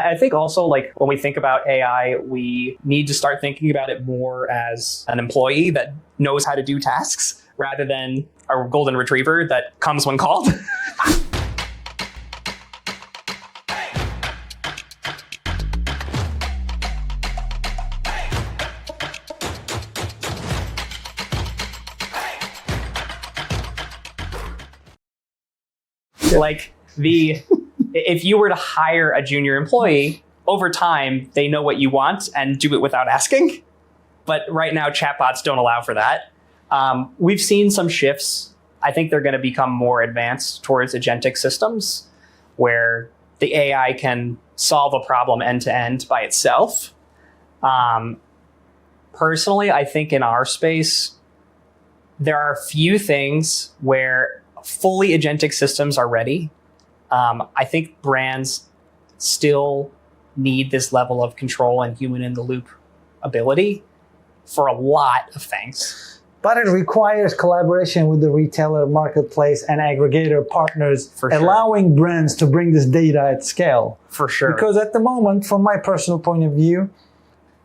I think also like when we think about AI, we need to start thinking about it more as an employee that knows how to do tasks rather than a golden retriever that comes when called. Like if you were to hire a junior employee, over time, they know what you want and do it without asking. But right now, chatbots don't allow for that. We've seen some shifts. I think they're going to become more advanced towards agentic systems where the AI can solve a problem end to end by itself. Personally, I think in our space, there are a few things where fully agentic systems are ready. I think brands still need this level of control and human in the loop ability for a lot of things. But it requires collaboration with the retailer, marketplace, and aggregator partners, for sure, allowing brands to bring this data at scale. For sure. Because at the moment, from my personal point of view,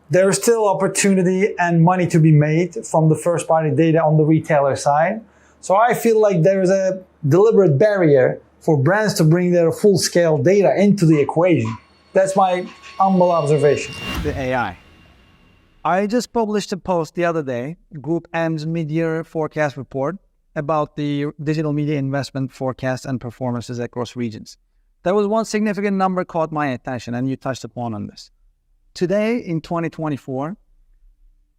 there is still opportunity and money to be made from the first-party data on the retailer side. So I feel like there is a deliberate barrier for brands to bring their full-scale data into the equation. That's my humble observation. The AI. I just published a post the other day, Group M's mid-year forecast report about the digital media investment forecasts and performances across regions. There was one significant number caught my attention, and you touched upon on this. Today, in 2024,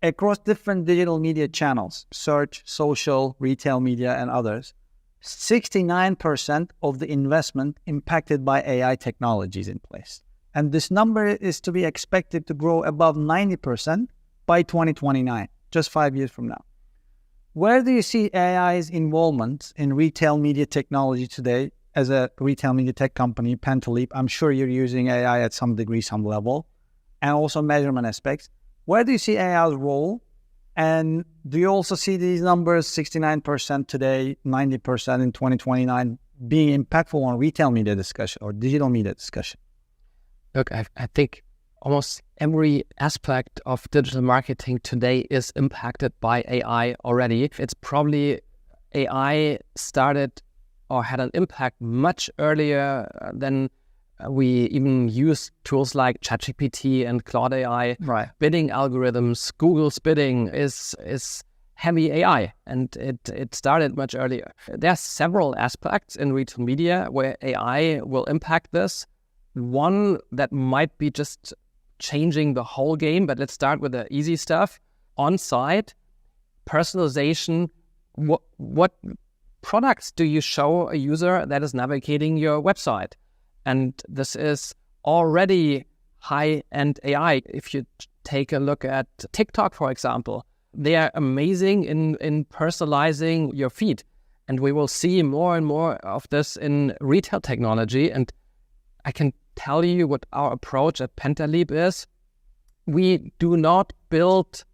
across different digital media channels, search, social, retail media, and others, 69% of the investment impacted by AI technologies in place. And this number is to be expected to grow above 90% by 2029, just 5 years from now. Where do you see AI's involvement in retail media technology today as a retail media tech company, Pentaleap? I'm sure you're using AI at some degree, some level, and also measurement aspects. Where do you see AI's role? And do you also see these numbers, 69% today, 90% in 2029, being impactful on retail media discussion or digital media discussion? Look, I think almost every aspect of digital marketing today is impacted by AI already. It's probably AI started or had an impact much earlier than we even use tools like ChatGPT and Cloarec. Right. Bidding algorithms, Google's bidding is heavy AI, and it started much earlier. There are several aspects in retail media where AI will impact this. One that might be just changing the whole game, but let's start with the easy stuff. On-site, personalization, what products do you show a user that is navigating your website? And this is already high-end AI. If you take a look at TikTok, for example, they are amazing in personalizing your feed. And we will see more and more of this in retail technology. And I can tell you what our approach at Pentaleap is. We do not build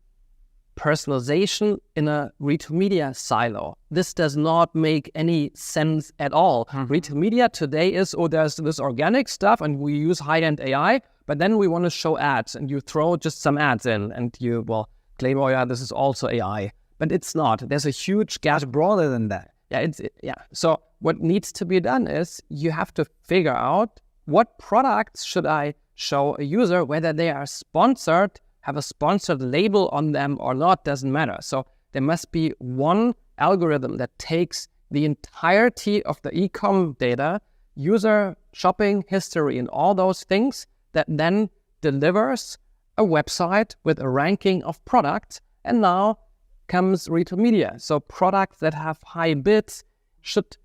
personalization in a retail media silo. This does not make any sense at all. Mm-hmm. Retail media today is, there's this organic stuff and we use high-end AI, but then we want to show ads and you throw just some ads in and you, claim, this is also AI. But it's not. There's a huge gap. It's broader than that. Yeah. So what needs to be done is you have to figure out what products should I show a user, whether they are sponsored, have a sponsored label on them or not, doesn't matter. So there must be one algorithm that takes the entirety of the e-com data, user shopping history and all those things that then delivers a website with a ranking of products. And now comes retail media. So products that have high bids should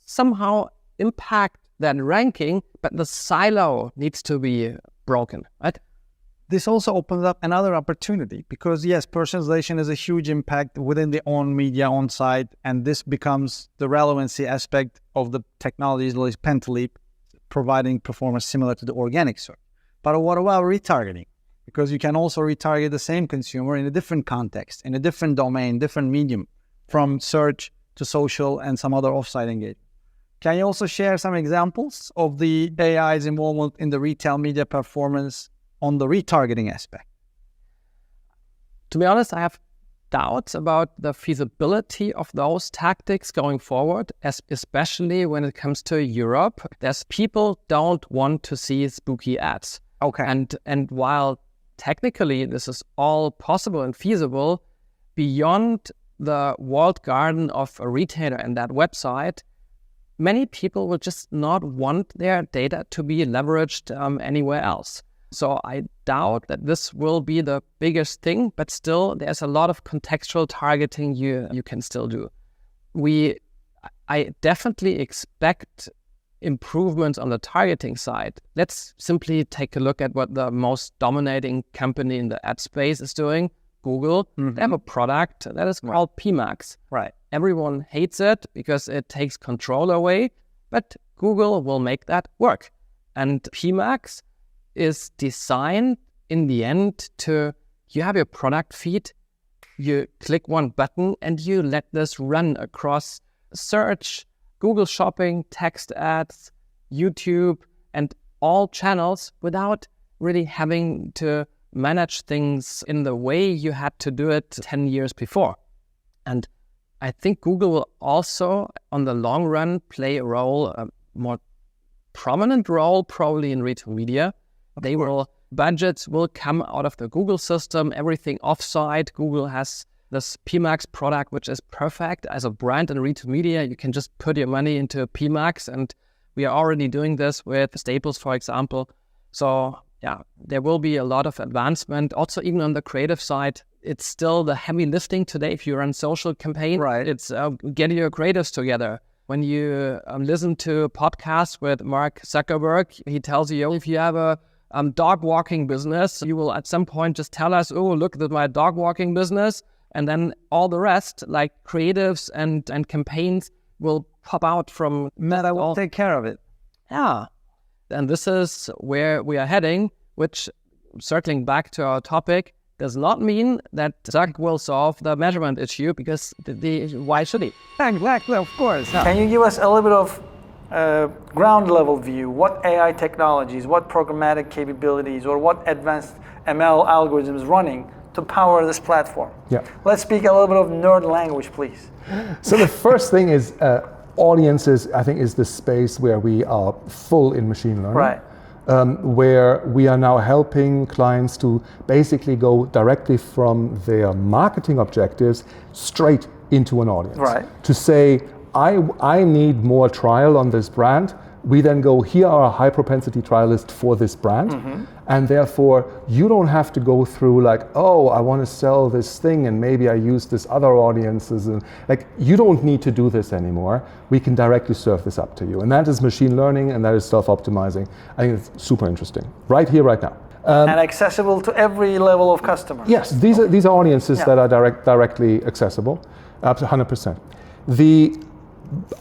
somehow impact that ranking, but the silo needs to be broken, right? This also opens up another opportunity because yes, personalization is a huge impact within the own media on site, and this becomes the relevancy aspect of the technologies like Pentaleap providing performance similar to the organic search. But what about retargeting? Because you can also retarget the same consumer in a different context, in a different domain, different medium, from search to social and some other offsite engagement. Can you also share some examples of the AI's involvement in the retail media performance on the retargeting aspect? To be honest, I have doubts about the feasibility of those tactics going forward, especially when it comes to Europe. There's people don't want to see spooky ads. Okay. And while technically this is all possible and feasible, beyond the walled garden of a retailer and that website, many people will just not want their data to be leveraged anywhere else. So I doubt that this will be the biggest thing, but still there's a lot of contextual targeting you can still do. I definitely expect improvements on the targeting side. Let's simply take a look at what the most dominating company in the ad space is doing. Google, they have a product that is called PMax. Right. Everyone hates it because it takes control away, but Google will make that work. And PMax is designed in the end to, you have your product feed, you click one button and you let this run across search, Google Shopping, text ads, YouTube, and all channels without really having to manage things in the way you had to do it 10 years before. And I think Google will also, on the long run, play a role, a more prominent role probably in retail media. Budgets will come out of the Google system, everything offsite. Google has this PMax product, which is perfect as a brand in retail media. You can just put your money into PMax, and we are already doing this with Staples, for example. So yeah, there will be a lot of advancement. Also, even on the creative side, it's still the heavy lifting today. If you run social campaign, right, it's getting your creatives together. When you listen to podcasts with Mark Zuckerberg, he tells you, if you have a dog walking business, you will at some point just tell us, oh, look at my dog walking business. And then all the rest, like creatives and campaigns, will pop out from Meta will take care of it. Yeah. And this is where we are heading, which, circling back to our topic, does not mean that Zuck will solve the measurement issue, because why should he? Exactly, of course. Can you give us a little bit of ground level view? What AI technologies, what programmatic capabilities, or what advanced ML algorithms running to power this platform? Yeah. Let's speak a little bit of nerd language, please. So the first thing is audiences, I think, is the space where we are full in machine learning. Right. Where we are now helping clients to basically go directly from their marketing objectives straight into an audience. Right. To say, I need more trial on this brand. We then go, here are a high propensity trial list for this brand. Mm-hmm. And therefore, you don't have to go through like, oh, I want to sell this thing and maybe I use this other audiences. And like, you don't need to do this anymore. We can directly serve this up to you. And that is machine learning, and that is self-optimizing. I think it's super interesting. Right here, right now. And accessible to every level of customer. Yes, these are audiences that are directly accessible, up to 100%. The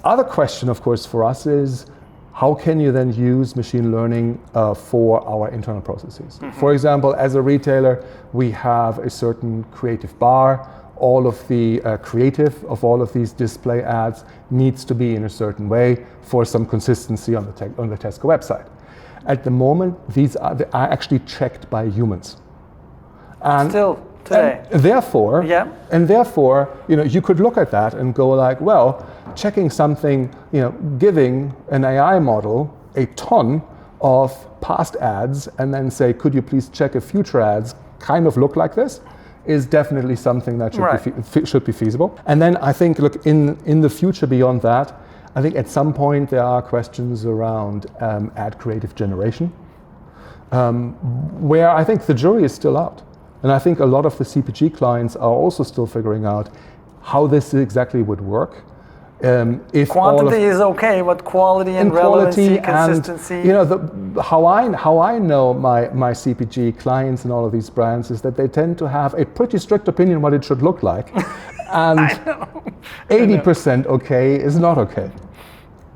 other question, of course, for us is, how can you then use machine learning for our internal processes? Mm-hmm. For example, as a retailer, we have a certain creative bar. All of the creative of all of these display ads needs to be in a certain way for some consistency on the Tesco website. At the moment, these are actually checked by humans. And still today. And therefore, you could look at that and go like, well, checking something, giving an AI model a ton of past ads and then say, could you please check if future ads kind of look like this, is definitely something that should be feasible. And then I think, look, in the future beyond that, I think at some point there are questions around ad creative generation, where I think the jury is still out. And I think a lot of the CPG clients are also still figuring out how this exactly would work. If quantity is okay, but quality and relevancy, consistency. How I know my CPG clients and all of these brands is that they tend to have a pretty strict opinion what it should look like, and 80% okay is not okay.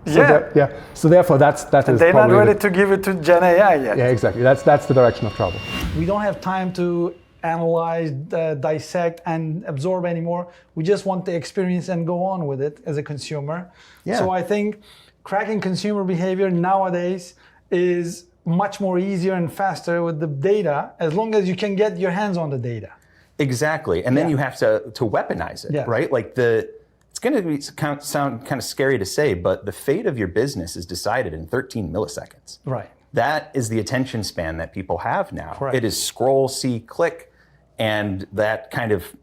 So therefore, that is. They're not ready to give it to Gen AI yet. Yeah, exactly. That's the direction of travel. We don't have time to analyze, dissect, and absorb anymore. We just want the experience and go on with it as a consumer. Yeah. So I think cracking consumer behavior nowadays is much more easier and faster with the data, as long as you can get your hands on the data. Exactly. And then you have to weaponize it, right? Like it's going to sound kind of scary to say, but the fate of your business is decided in 13 milliseconds. Right. That is the attention span that people have now. Correct. It is scroll, see, click, and that kind of,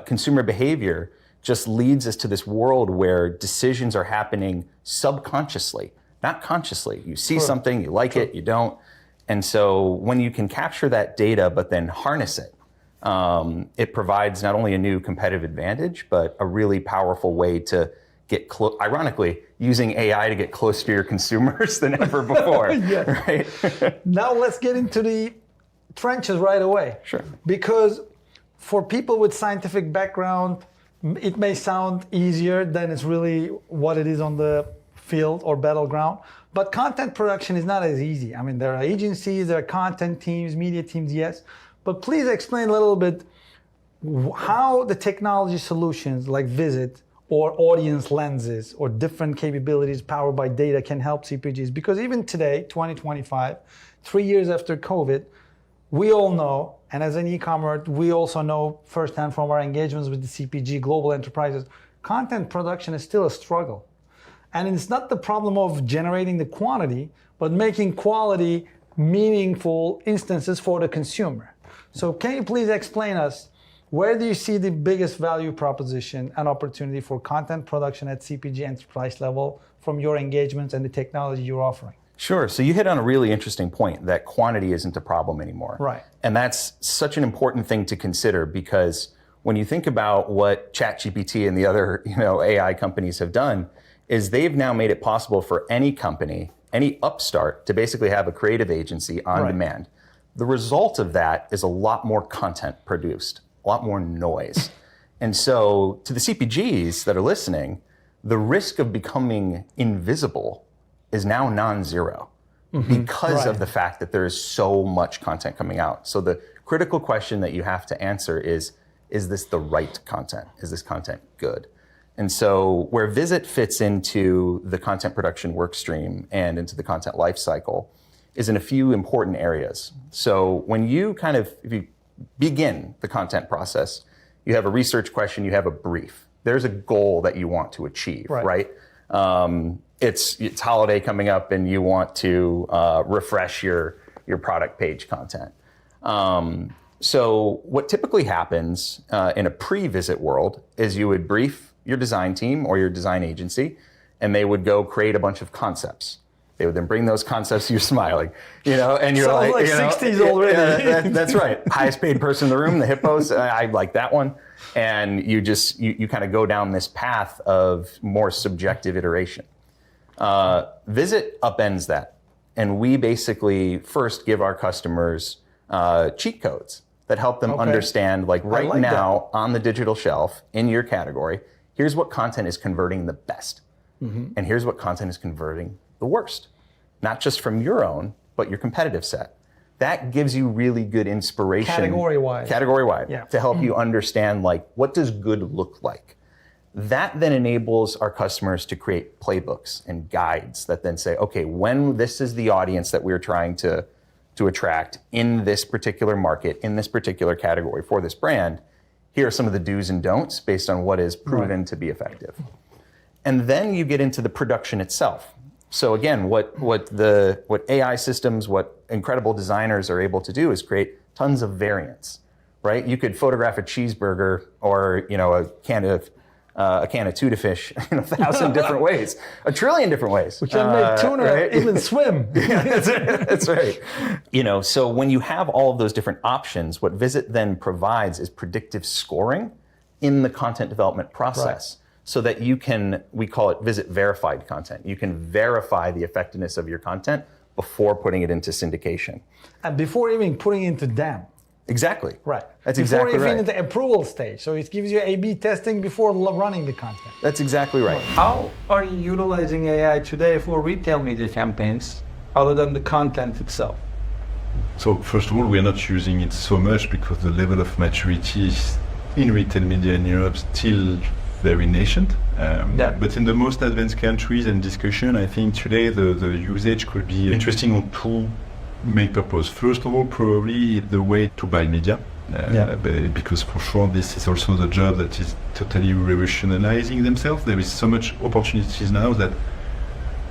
consumer behavior just leads us to this world where decisions are happening subconsciously, not consciously. You see something, you like it, you don't. And so when you can capture that data, but then harness it, it provides not only a new competitive advantage, but a really powerful way to get close, ironically, using AI to get closer to your consumers than ever before. Right? Now let's get into the trenches right away. Sure. Because for people with scientific background, it may sound easier than it's really what it is on the field or battleground. But content production is not as easy. I mean, there are agencies, there are content teams, media teams, yes. But please explain a little bit how the technology solutions like Vizit or audience lenses or different capabilities powered by data can help CPGs. Because even today, 2025, 3 years after COVID, we all know, and as an e-commerce, we also know firsthand from our engagements with the CPG global enterprises, content production is still a struggle. And it's not the problem of generating the quantity, but making quality meaningful instances for the consumer. So can you please explain us, where do you see the biggest value proposition and opportunity for content production at CPG enterprise level from your engagements and the technology you're offering? Sure. So you hit on a really interesting point that quantity isn't a problem anymore. Right. And that's such an important thing to consider, because when you think about what ChatGPT and the other AI companies have done, is they've now made it possible for any company, any upstart, to basically have a creative agency on demand. The result of that is a lot more content produced, a lot more noise. And so to the CPGs that are listening, the risk of becoming invisible is now non-zero because of the fact that there is so much content coming out. So the critical question that you have to answer is this the right content? Is this content good? And so where Vizit fits into the content production workstream and into the content lifecycle is in a few important areas. So when you if you begin the content process, you have a research question, you have a brief. There's a goal that you want to achieve, right? It's holiday coming up and you want to refresh your product page content. So what typically happens in a pre-Vizit world is you would brief your design team or your design agency, and they would go create a bunch of concepts. They would then bring those concepts, you're smiling, and you're Sounds like 60s already. That's right. Highest paid person in the room, the hippos, I like that one. And you kind of go down this path of more subjective iteration. Vizit upends that. And we basically first give our customers cheat codes that help them understand, right now on the digital shelf in your category, here's what content is converting the best. And here's what content is converting the worst. Not just from your own, but your competitive set. That gives you really good inspiration. Category-wide. Category-wide, to help you understand, what does good look like? That then enables our customers to create playbooks and guides that then say, okay, when this is the audience that we're trying to attract in this particular market, in this particular category for this brand, here are some of the do's and don'ts based on what is proven to be effective. And then you get into the production itself. So again, what AI systems, what incredible designers are able to do is create tons of variants, right? You could photograph a cheeseburger or a can of tuna fish in 1,000 different ways, 1 trillion different ways. We can make tuna even swim. That's right. So when you have all of those different options, what Vizit then provides is predictive scoring in the content development process. So that we call it Vizit verified content. You can verify the effectiveness of your content before putting it into syndication. And before even putting it into DAM. Exactly. Right. That's before exactly right. Before even the approval stage. So it gives you A/B testing before running the content. That's exactly right. How are you utilizing AI today for retail media campaigns other than the content itself? So first of all, we're not using it so much because the level of maturity in retail media in Europe still very nascent. Yeah. But in the most advanced countries and discussion, I think today the usage could be interesting on two main purposes. First of all, probably the way to buy media. Because for sure this is also the job that is totally revolutionizing themselves. There is so much opportunities now that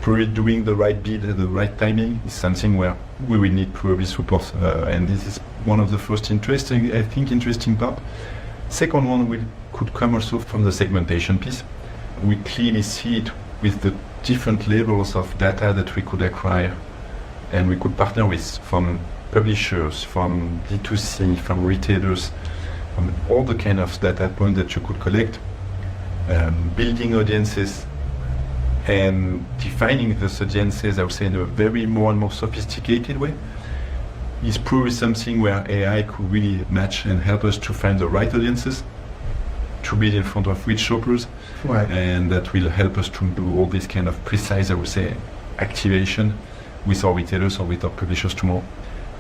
probably doing the right bid at the right timing is something where we will need probably support. And this is one of the first interesting part. Second one could come also from the segmentation piece. We clearly see it with the different levels of data that we could acquire and we could partner with, from publishers, from D2C, from retailers, from all the kind of data points that you could collect, building audiences and defining those audiences, I would say, in a very more and more sophisticated way, is probably something where AI could really match and help us to find the right audiences, to be in front of which shoppers, Right. and that will help us to do all this kind of precise, I would say, activation with our retailers or with our publishers tomorrow.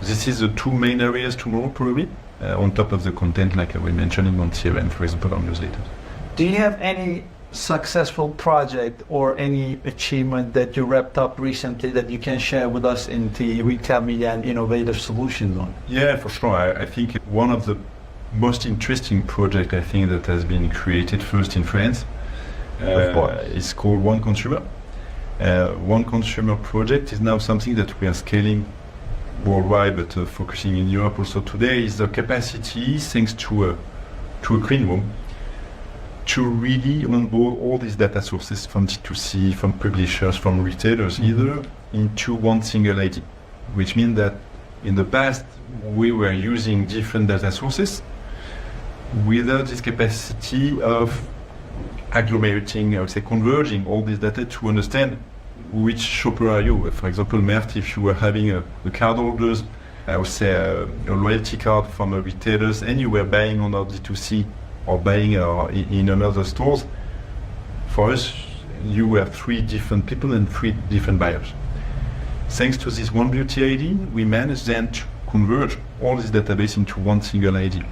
This is the two main areas tomorrow, probably, on top of the content, like we mentioned on CRM, for example, on newsletters. Do you have any successful project or any achievement that you wrapped up recently that you can share with us in the retail media and innovative solutions on? Yeah, for sure. I think one of the most interesting project I think that has been created first in France is called One Consumer. One Consumer project is now something that we are scaling worldwide, but focusing in Europe also today, is the capacity, thanks to a clean room, to really onboard all these data sources from D2C, from publishers, from retailers, either into one single ID, which means that in the past we were using different data sources without this capacity of agglomerating, I would say, converging all this data to understand which shopper are you. For example, Mert, if you were having a cardholders, I would say a loyalty card from a retailers, and you were buying on our D2C or buying in another stores, for us, you were three different people and three different buyers. Thanks to this one beauty ID, we managed then to converge all this database into one single ID.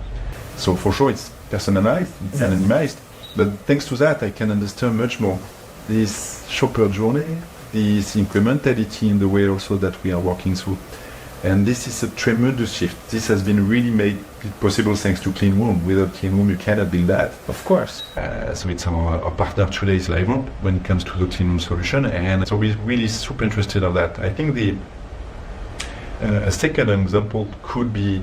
So for sure, it's personalized, it's anonymized, but thanks to that, I can understand much more this shopper journey, this incrementality in the way also that we are working through. And this is a tremendous shift. This has been really made possible thanks to Clean Room. Without Clean Room, you cannot build that. Of course. So it's our partner today is LiveRamp when it comes to the Clean Room solution. And so we're really super interested in that. I think a second example could be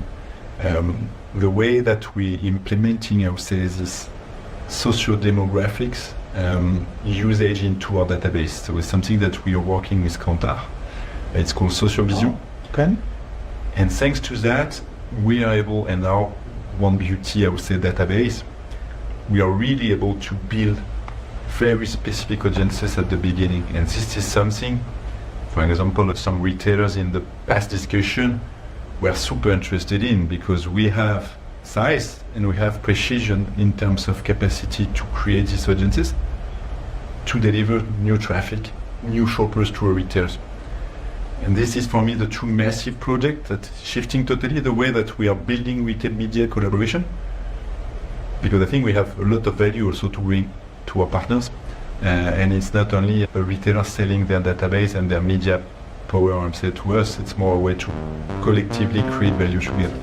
the way that we implementing, I would say, this socio-demographics usage into our database. So it's something that we are working with Kantar. It's called Social Vision. Okay. And thanks to that, we are able, and our One Beauty, I would say, database, we are really able to build very specific audiences at the beginning. And this is something, for example, some retailers in the past discussion were super interested in, because we have size and we have precision in terms of capacity to create these audiences, to deliver new traffic, new shoppers to our retailers. And this is for me the two massive projects that shifting totally the way that we are building retail media collaboration, because I think we have a lot of value also to bring to our partners, and it's not only a retailer selling their database and their media power, I'm saying, to us, it's more a way to collectively create value together.